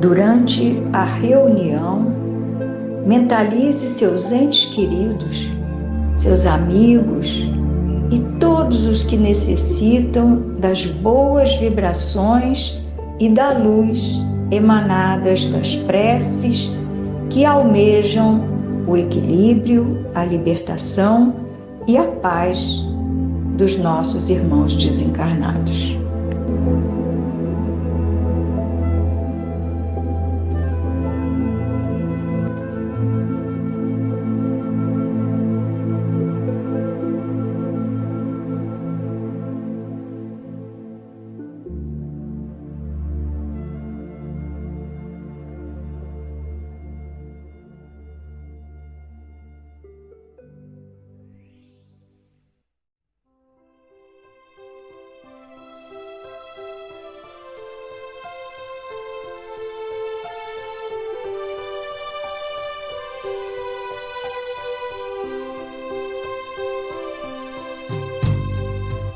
Durante a reunião, mentalize seus entes queridos, seus amigos e todos os que necessitam das boas vibrações e da luz emanadas das preces que almejam o equilíbrio, a libertação e a paz dos nossos irmãos desencarnados.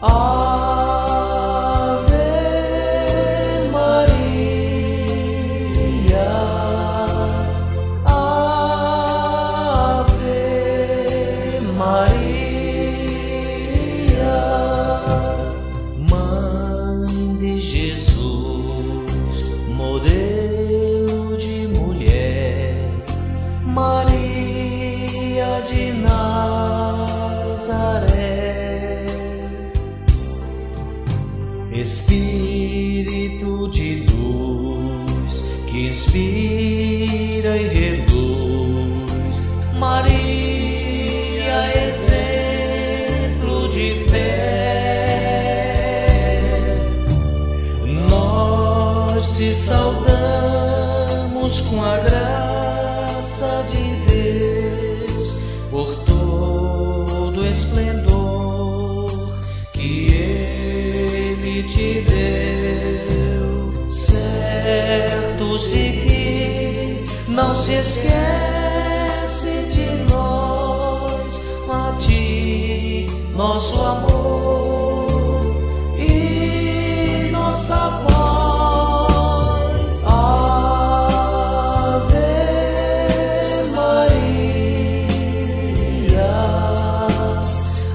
Ave Maria, Ave Maria, Mãe de Jesus, modelo de mulher, Maria de Nazaré. Espírito de luz que inspira e reduz, Maria, exemplo de fé. Nós te saudamos com a graça de Deus por todo o esplendor que Ele te deu, certos de que não se esquece de nós, a ti, nosso amor e nossa paz. Ave Maria,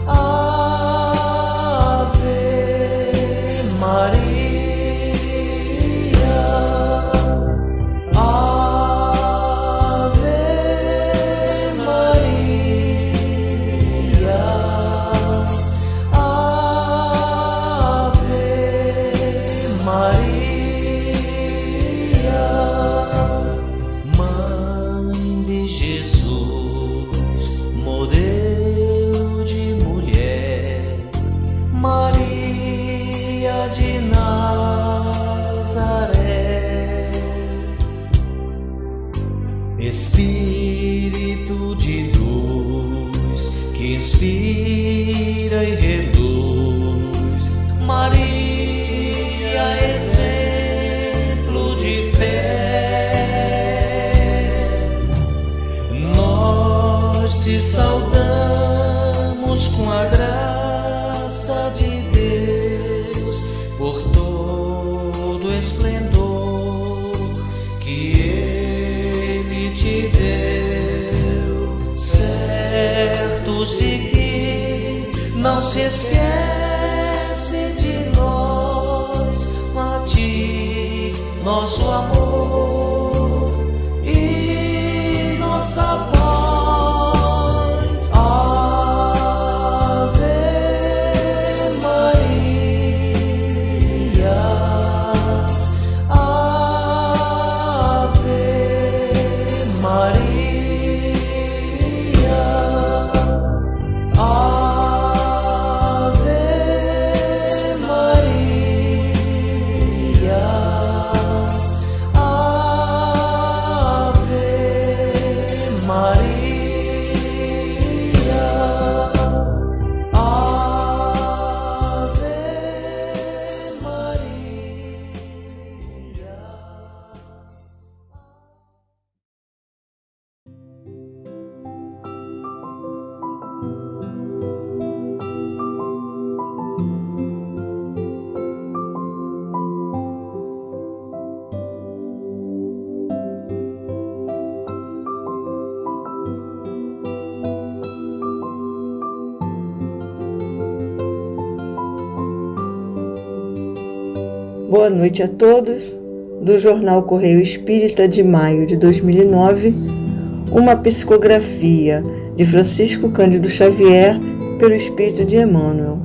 Ave Maria, Ave Maria, Ave Maria, Mãe de Jesus, modelo de mulher, Maria de Nazaré. Espírito de luz que inspira e reduz, Maria, exemplo de fé. Nós te saudamos com a graça de Deus por todo o esplendor que Ele te deu, certos de que não se esquece de nós, a ti, nosso amor e nossa paz. Ave Maria, Ave Maria, Ave Maria, Ave Boa noite a todos. Do Jornal Correio Espírita de maio de 2009, uma psicografia de Francisco Cândido Xavier pelo Espírito de Emmanuel.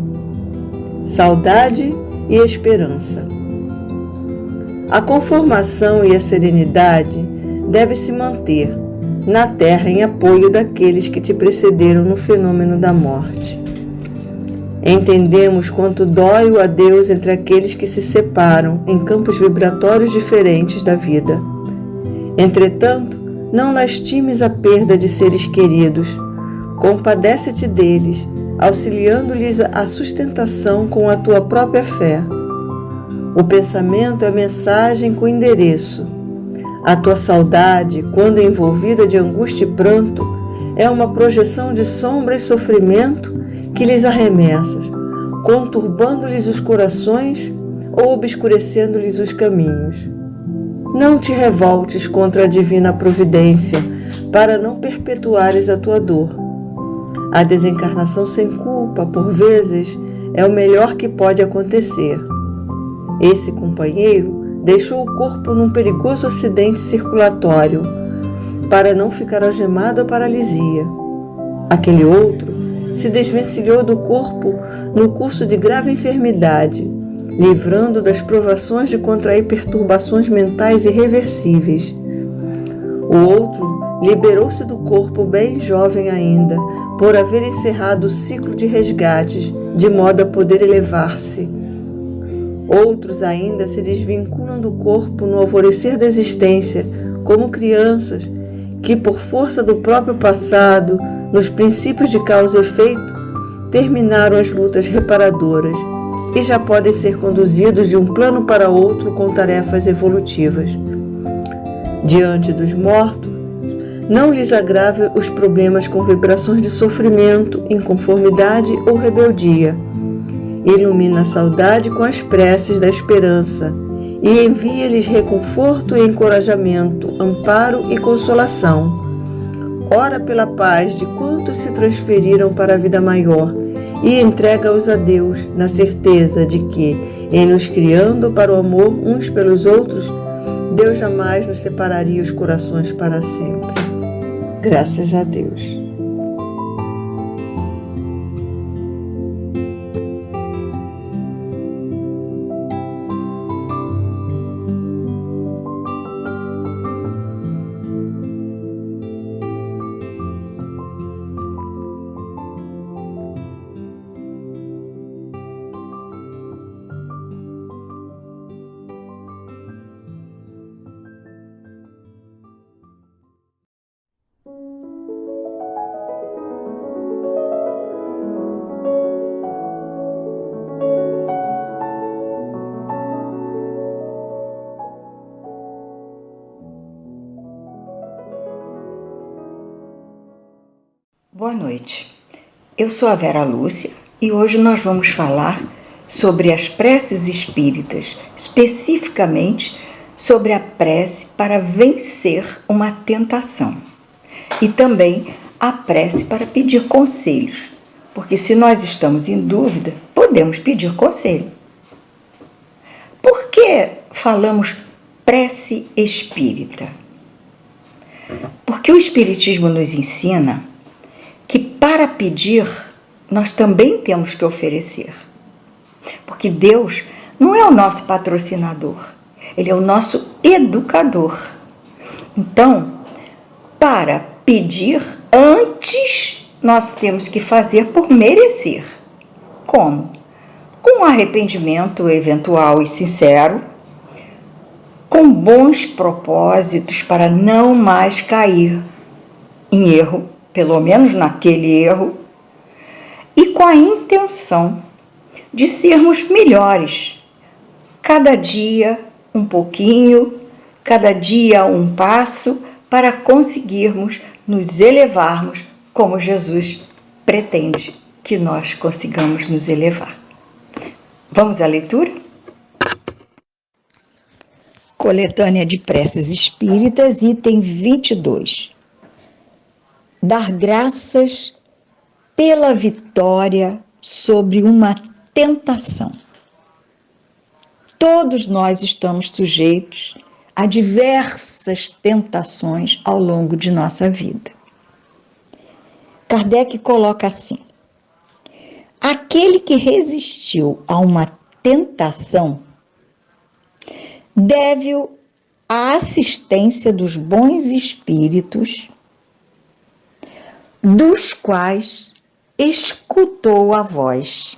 Saudade e esperança. A conformação e a serenidade devem se manter na terra em apoio daqueles que te precederam no fenômeno da morte. Entendemos quanto dói o adeus entre aqueles que se separam em campos vibratórios diferentes da vida. Entretanto, não lastimes a perda de seres queridos. Compadece-te deles, auxiliando-lhes a sustentação com a tua própria fé. O pensamento é mensagem com endereço. A tua saudade, quando envolvida de angústia e pranto, é uma projeção de sombra e sofrimento que lhes arremessas, conturbando-lhes os corações ou obscurecendo-lhes os caminhos. Não te revoltes contra a divina providência, para não perpetuares a tua dor. A desencarnação sem culpa, por vezes, é o melhor que pode acontecer. Esse companheiro deixou o corpo num perigoso acidente circulatório, para não ficar algemado à paralisia. Aquele outro se desvencilhou do corpo no curso de grave enfermidade, livrando das provações de contrair perturbações mentais irreversíveis. O outro liberou-se do corpo bem jovem ainda, por haver encerrado o ciclo de resgates, de modo a poder elevar-se. Outros ainda se desvinculam do corpo no alvorecer da existência, como crianças, que por força do próprio passado, nos princípios de causa e efeito, terminaram as lutas reparadoras e já podem ser conduzidos de um plano para outro com tarefas evolutivas. Diante dos mortos, não lhes agrave os problemas com vibrações de sofrimento, inconformidade ou rebeldia. Ilumina a saudade com as preces da esperança e envia-lhes reconforto e encorajamento, amparo e consolação. Ora pela paz de quantos se transferiram para a vida maior e entrega-os a Deus na certeza de que, em nos criando para o amor uns pelos outros, Deus jamais nos separaria os corações para sempre. Graças a Deus. Boa noite, eu sou a Vera Lúcia e hoje nós vamos falar sobre as preces espíritas, especificamente sobre a prece para vencer uma tentação e também a prece para pedir conselhos, porque se nós estamos em dúvida, podemos pedir conselho. Por que falamos prece espírita? Porque o Espiritismo nos ensina que para pedir, nós também temos que oferecer. Porque Deus não é o nosso patrocinador, Ele é o nosso educador. Então, para pedir, antes nós temos que fazer por merecer. Como? Com arrependimento eventual e sincero, com bons propósitos para não mais cair em erro, pelo menos naquele erro, e com a intenção de sermos melhores. Cada dia um pouquinho, cada dia um passo, para conseguirmos nos elevarmos como Jesus pretende que nós consigamos nos elevar. Vamos à leitura? Coletânea de Preces Espíritas, item 22. Dar graças pela vitória sobre uma tentação. todos nós estamos sujeitos a diversas tentações ao longo de nossa vida. Kardec coloca assim: aquele que resistiu a uma tentação deve a assistência dos bons espíritos, dos quais escutou a voz.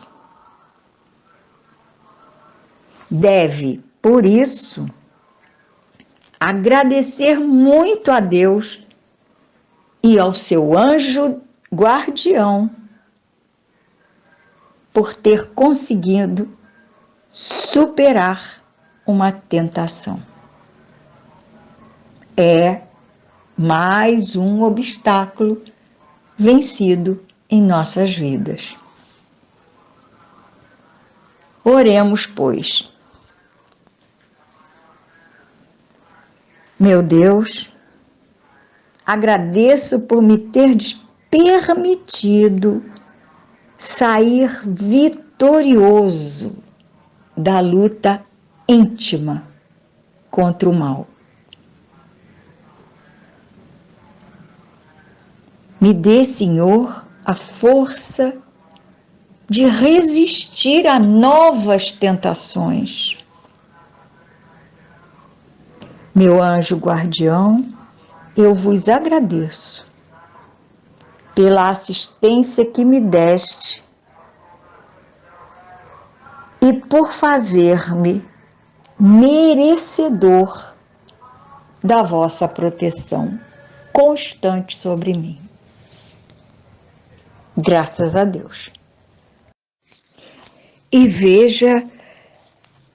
Deve, por isso, agradecer muito a Deus e ao seu anjo guardião por ter conseguido superar uma tentação. É mais um obstáculo vencido em nossas vidas. Oremos, pois. Meu Deus, agradeço por me teres permitido sair vitorioso da luta íntima contra o mal. Me dê, Senhor, a força de resistir a novas tentações. Meu anjo guardião, eu vos agradeço pela assistência que me deste e por fazer-me merecedor da vossa proteção constante sobre mim. Graças a Deus. E veja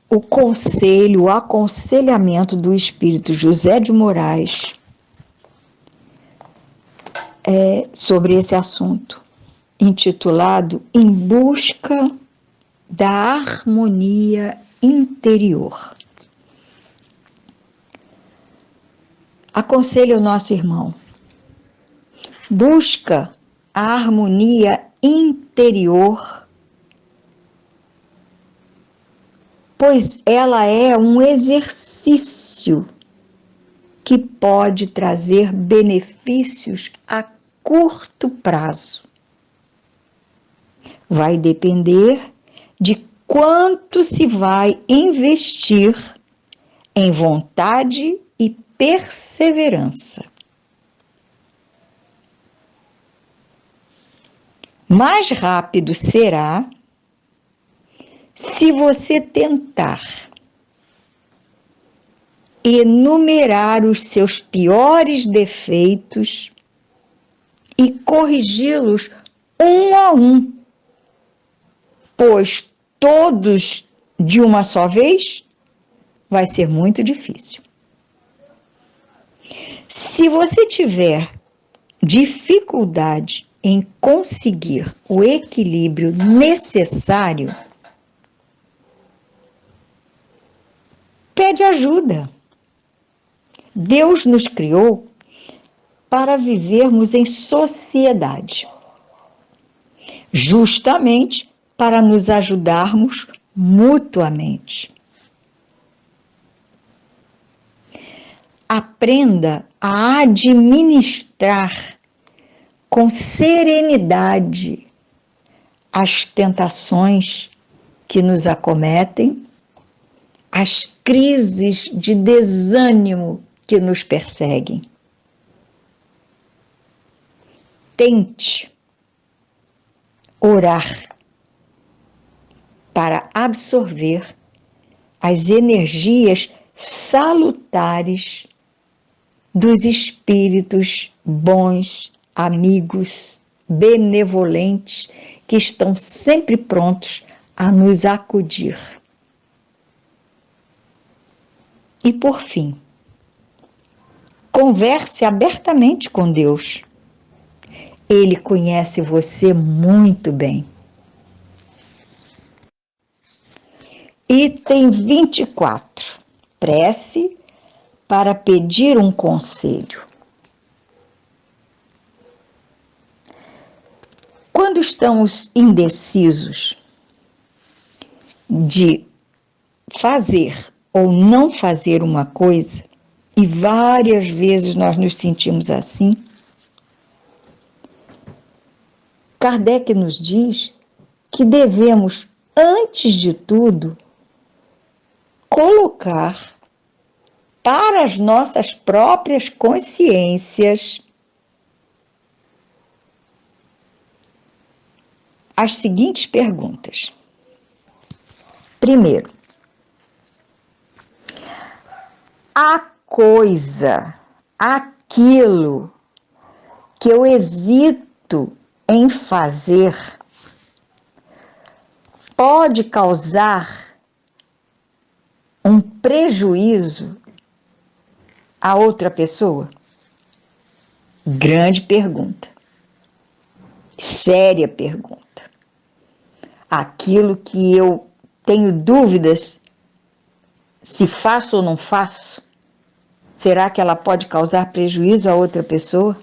o conselho, o aconselhamento do Espírito José de Moraes sobre esse assunto, intitulado Em Busca da Harmonia Interior. Aconselho o nosso irmão: busca a harmonia interior, pois ela é um exercício que pode trazer benefícios a curto prazo. Vai depender de quanto se vai investir em vontade e perseverança. Mais rápido será se você tentar enumerar os seus piores defeitos e corrigi-los um a um, pois todos de uma só vez vai ser muito difícil. Se você tiver dificuldade em conseguir o equilíbrio necessário, pede ajuda. Deus nos criou para vivermos em sociedade, justamente para nos ajudarmos mutuamente. Aprenda a administrar com serenidade as tentações que nos acometem, as crises de desânimo que nos perseguem. Tente orar para absorver as energias salutares dos espíritos bons, amigos, benevolentes, que estão sempre prontos a nos acudir. E por fim, converse abertamente com Deus. Ele conhece você muito bem. Item 24. Prece para pedir um conselho. Quando estamos indecisos de fazer ou não fazer uma coisa, e várias vezes nós nos sentimos assim, Kardec nos diz que devemos, antes de tudo, colocar para as nossas próprias consciências as seguintes perguntas. Primeiro, a coisa, aquilo que eu hesito em fazer, pode causar um prejuízo a outra pessoa? Grande pergunta. Séria pergunta. Aquilo que eu tenho dúvidas se faço ou não faço, será que ela pode causar prejuízo a outra pessoa?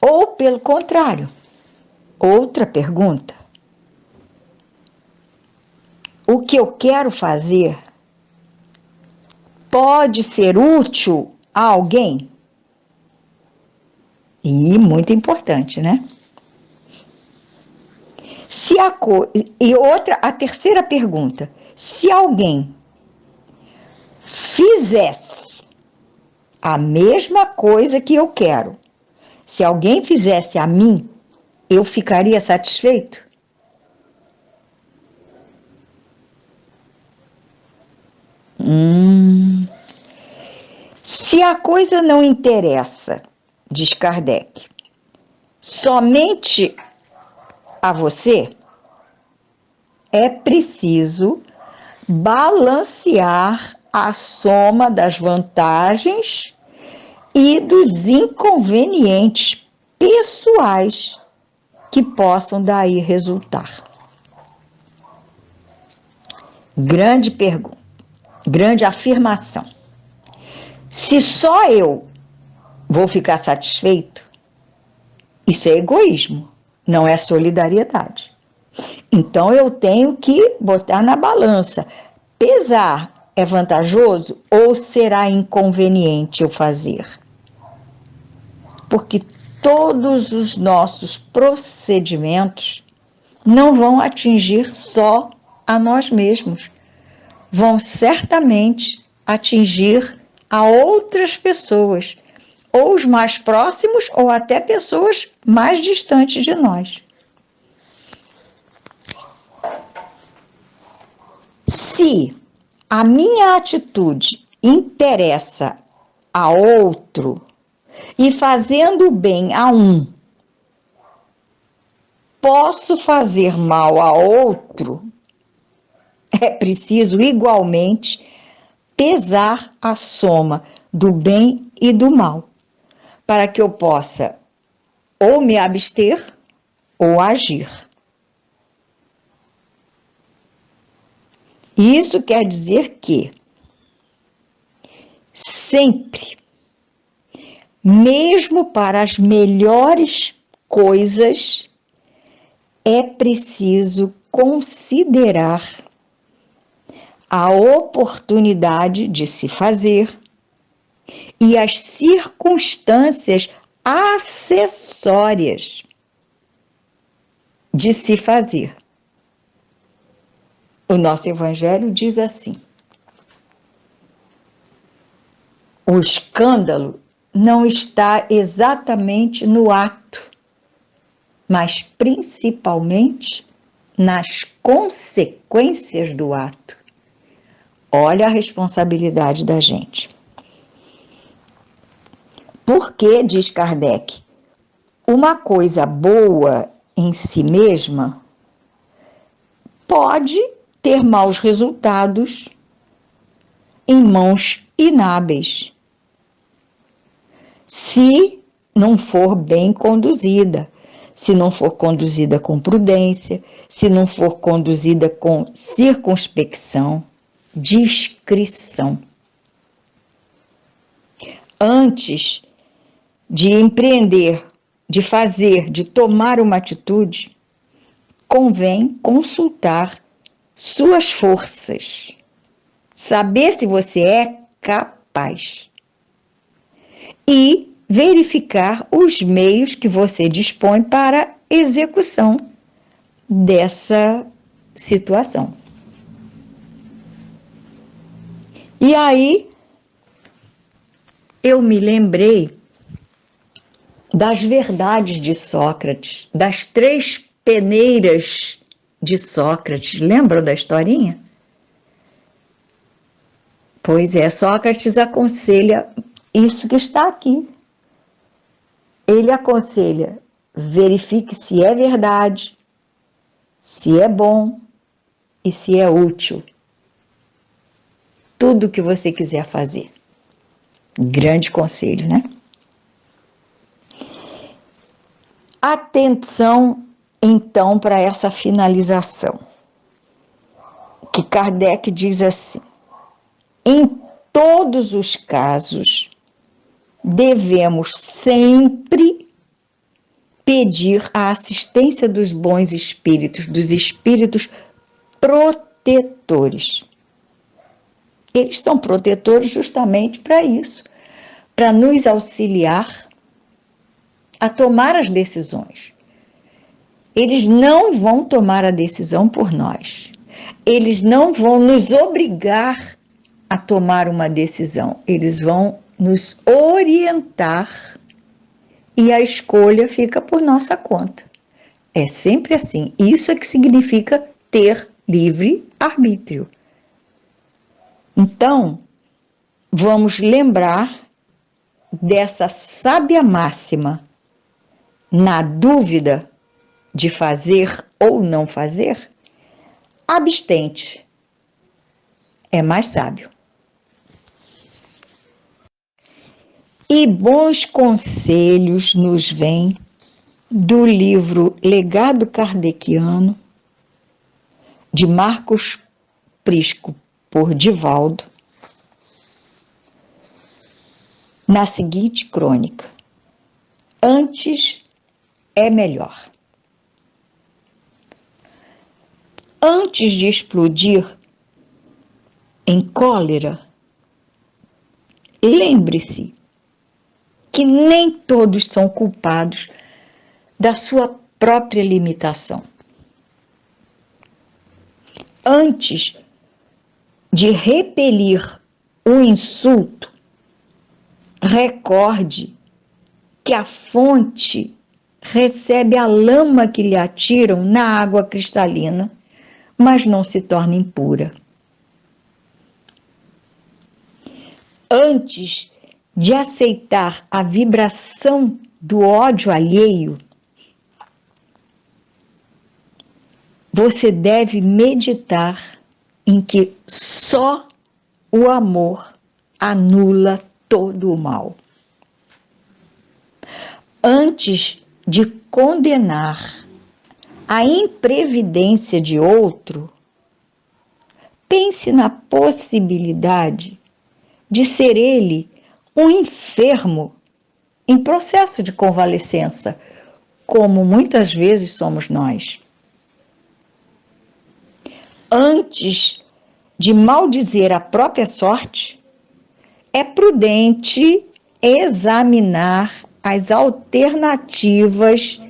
Ou, pelo contrário, outra pergunta. O que eu quero fazer pode ser útil a alguém? E muito importante, né? A terceira pergunta. Se alguém fizesse a mesma coisa que eu quero, se alguém fizesse a mim, eu ficaria satisfeito? Se a coisa não interessa, diz Kardec, somente a você, é preciso balancear a soma das vantagens e dos inconvenientes pessoais que possam daí resultar. Grande pergunta, grande afirmação. Se só eu vou ficar satisfeito, isso é egoísmo, não é solidariedade. Então eu tenho que botar na balança. Pesar é vantajoso ou será inconveniente eu fazer? Porque todos os nossos procedimentos não vão atingir só a nós mesmos, vão certamente atingir a outras pessoas, ou os mais próximos, ou até pessoas mais distantes de nós. Se a minha atitude interessa a outro e fazendo bem a um, posso fazer mal a outro, é preciso igualmente pesar a soma do bem e do mal, para que eu possa ou me abster ou agir. Isso quer dizer que sempre, mesmo para as melhores coisas, é preciso considerar a oportunidade de se fazer e as circunstâncias acessórias de se fazer. O nosso Evangelho diz assim: o escândalo não está exatamente no ato, mas principalmente nas consequências do ato. Olha a responsabilidade da gente. Porque, diz Kardec, uma coisa boa em si mesma pode ter maus resultados em mãos inábeis, se não for bem conduzida, se não for conduzida com prudência, se não for conduzida com circunspecção, discrição. Antes de empreender, de fazer, de tomar uma atitude, convém consultar suas forças, saber se você é capaz e verificar os meios que você dispõe para execução dessa situação. E aí eu me lembrei das verdades de Sócrates, das 3 peneiras de Sócrates. Lembram da historinha? Pois é, Sócrates aconselha isso que está aqui. Ele aconselha: verifique se é verdade, se é bom e se é útil. Tudo o que você quiser fazer. Grande conselho, né? Atenção, então, para essa finalização, que Kardec diz assim: em todos os casos, devemos sempre pedir a assistência dos bons espíritos, dos espíritos protetores. Eles são protetores justamente para isso, para nos auxiliar a tomar as decisões. Eles não vão tomar a decisão por nós. Eles não vão nos obrigar a tomar uma decisão. Eles vão nos orientar e a escolha fica por nossa conta. É sempre assim. Isso é que significa ter livre arbítrio. Então, vamos lembrar dessa sábia máxima: na dúvida de fazer ou não fazer, abstente. É mais sábio. E bons conselhos nos vêm do livro Legado Kardeciano, de Marcos Prisco por Divaldo, na seguinte crônica: antes é melhor. Antes de explodir em cólera, lembre-se que nem todos são culpados da sua própria limitação. Antes de repelir o insulto, recorde que a fonte recebe a lama que lhe atiram na água cristalina, mas não se torna impura. Antes de aceitar a vibração do ódio alheio, você deve meditar em que só o amor anula todo o mal. Antes de condenar a imprevidência de outro, pense na possibilidade de ser ele um enfermo em processo de convalescença, como muitas vezes somos nós. Antes de maldizer a própria sorte, é prudente examinar as alternativas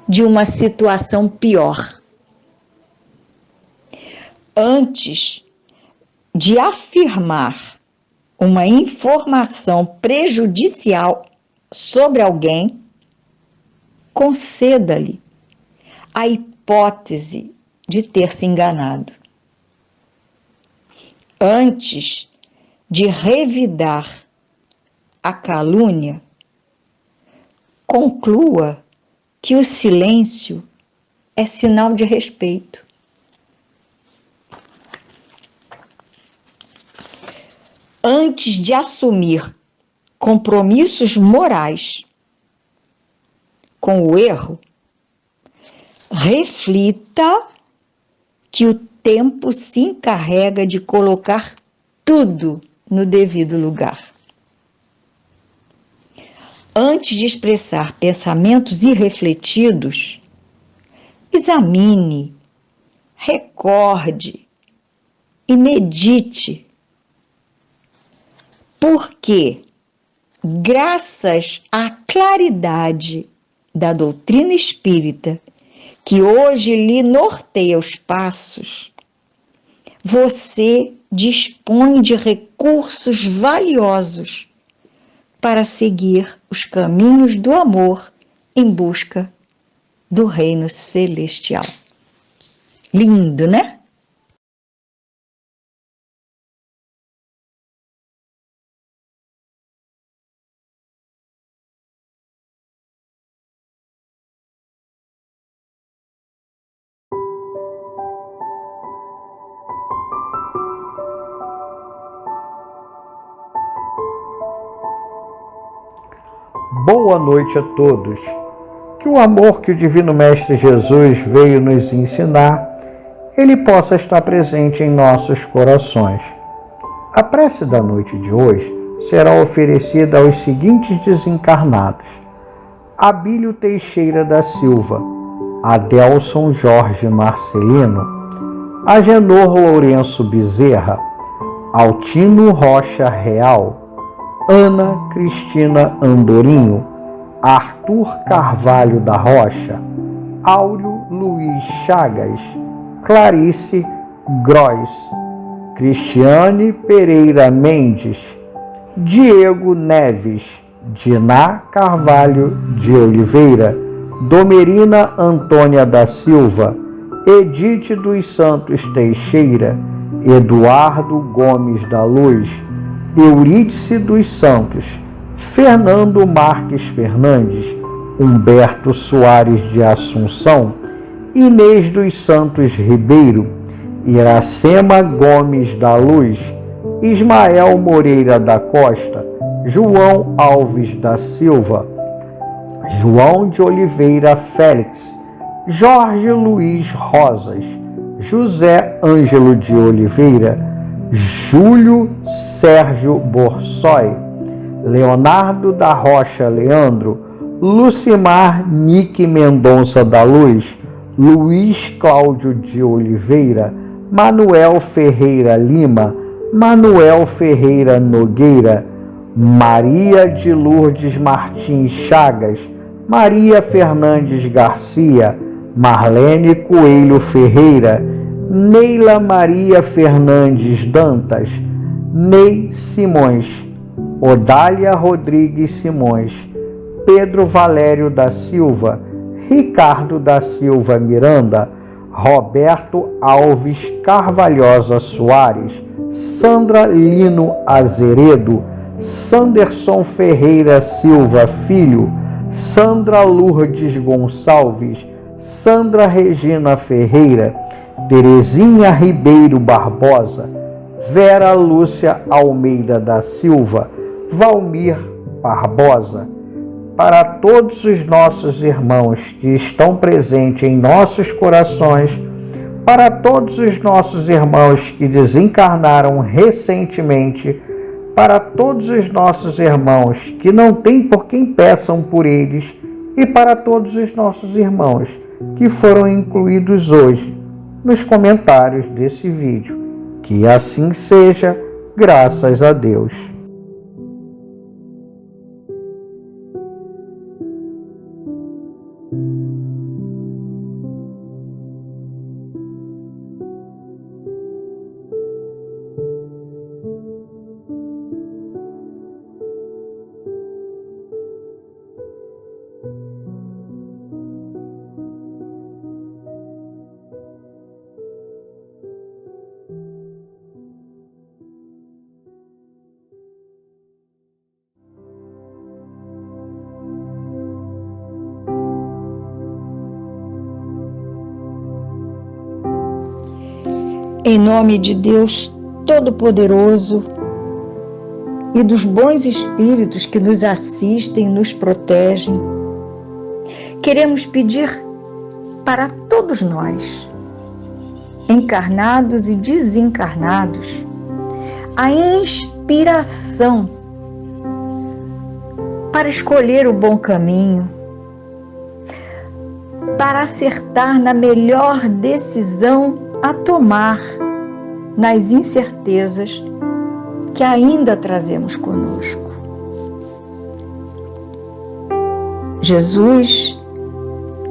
de uma situação pior. Antes de afirmar uma informação prejudicial sobre alguém, conceda-lhe a hipótese de ter se enganado. Antes de revidar a calúnia, conclua que o silêncio é sinal de respeito. Antes de assumir compromissos morais com o erro, reflita que o tempo se encarrega de colocar tudo no devido lugar. Antes de expressar pensamentos irrefletidos, examine, recorde e medite, porque, graças à claridade da doutrina espírita, que hoje lhe norteia os passos, você dispõe de recursos valiosos para seguir os caminhos do amor em busca do reino celestial. Lindo, né? Boa noite a todos. Que o amor que o Divino Mestre Jesus veio nos ensinar, ele possa estar presente em nossos corações. A prece da noite de hoje será oferecida aos seguintes desencarnados: Abílio Teixeira da Silva, Adelson Jorge Marcelino, Agenor Lourenço Bezerra, Altino Rocha Real, Ana Cristina Andorinho, Arthur Carvalho da Rocha, Áureo Luiz Chagas, Clarice Gross, Cristiane Pereira Mendes, Diego Neves, Diná Carvalho de Oliveira, Domerina Antônia da Silva, Edite dos Santos Teixeira, Eduardo Gomes da Luz, Eurídice dos Santos, Fernando Marques Fernandes, Humberto Soares de Assunção, Inês dos Santos Ribeiro, Iracema Gomes da Luz, Ismael Moreira da Costa, João Alves da Silva, João de Oliveira Félix, Jorge Luiz Rosas, José Ângelo de Oliveira, Júlio Sérgio Borsoi, Leonardo da Rocha Leandro, Lucimar Nique Mendonça da Luz, Luiz Cláudio de Oliveira, Manuel Ferreira Lima, Manuel Ferreira Nogueira, Maria de Lourdes Martins Chagas, Maria Fernandes Garcia, Marlene Coelho Ferreira, Neila Maria Fernandes Dantas, Ney Simões, Odália Rodrigues Simões, Pedro Valério da Silva, Ricardo da Silva Miranda, Roberto Alves Carvalhosa Soares, Sandra Lino Azeredo, Sanderson Ferreira Silva Filho, Sandra Lourdes Gonçalves, Sandra Regina Ferreira, Terezinha Ribeiro Barbosa, Vera Lúcia Almeida da Silva, Valmir Barbosa. Para todos os nossos irmãos que estão presentes em nossos corações, para todos os nossos irmãos que desencarnaram recentemente, para todos os nossos irmãos que não têm por quem peçam por eles, e para todos os nossos irmãos que foram incluídos hoje nos comentários desse vídeo. Que assim seja, graças a Deus. Em nome de Deus Todo-Poderoso e dos bons espíritos que nos assistem e nos protegem, queremos pedir para todos nós, encarnados e desencarnados, a inspiração para escolher o bom caminho, para acertar na melhor decisão a tomar nas incertezas que ainda trazemos conosco. Jesus,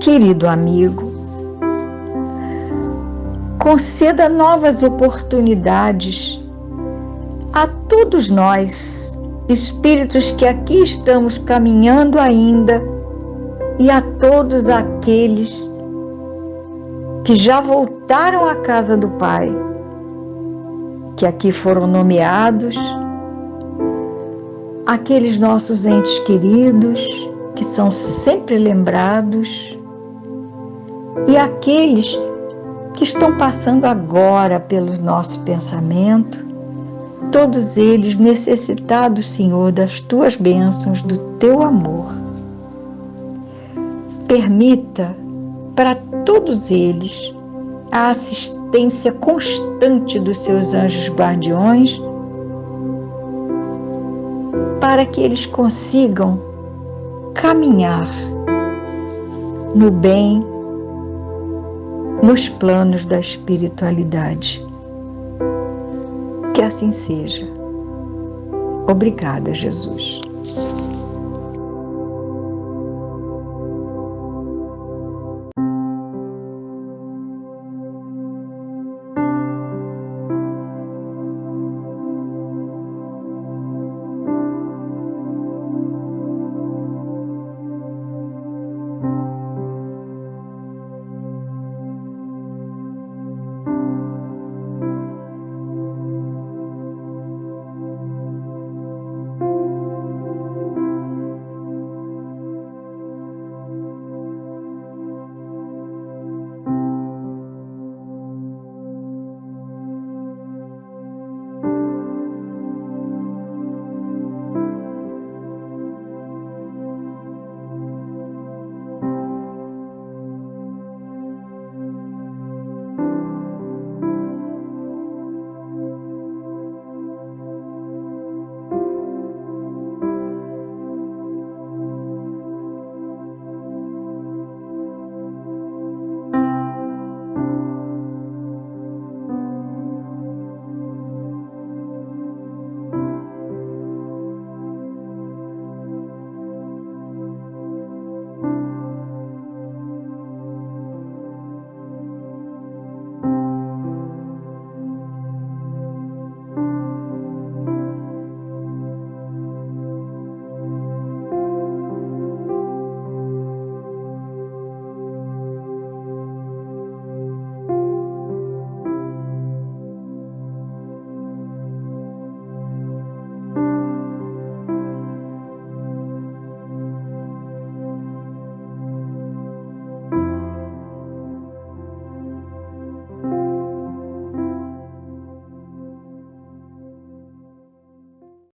querido amigo, conceda novas oportunidades a todos nós, espíritos que aqui estamos caminhando ainda, e a todos aqueles que já voltaram à casa do Pai, que aqui foram nomeados, aqueles nossos entes queridos que são sempre lembrados, e aqueles que estão passando agora pelo nosso pensamento, todos eles necessitados, Senhor, das tuas bênçãos, do teu amor. Permita para todos eles a assistência constante dos seus anjos guardiões, para que eles consigam caminhar no bem, nos planos da espiritualidade. Que assim seja. Obrigada, Jesus.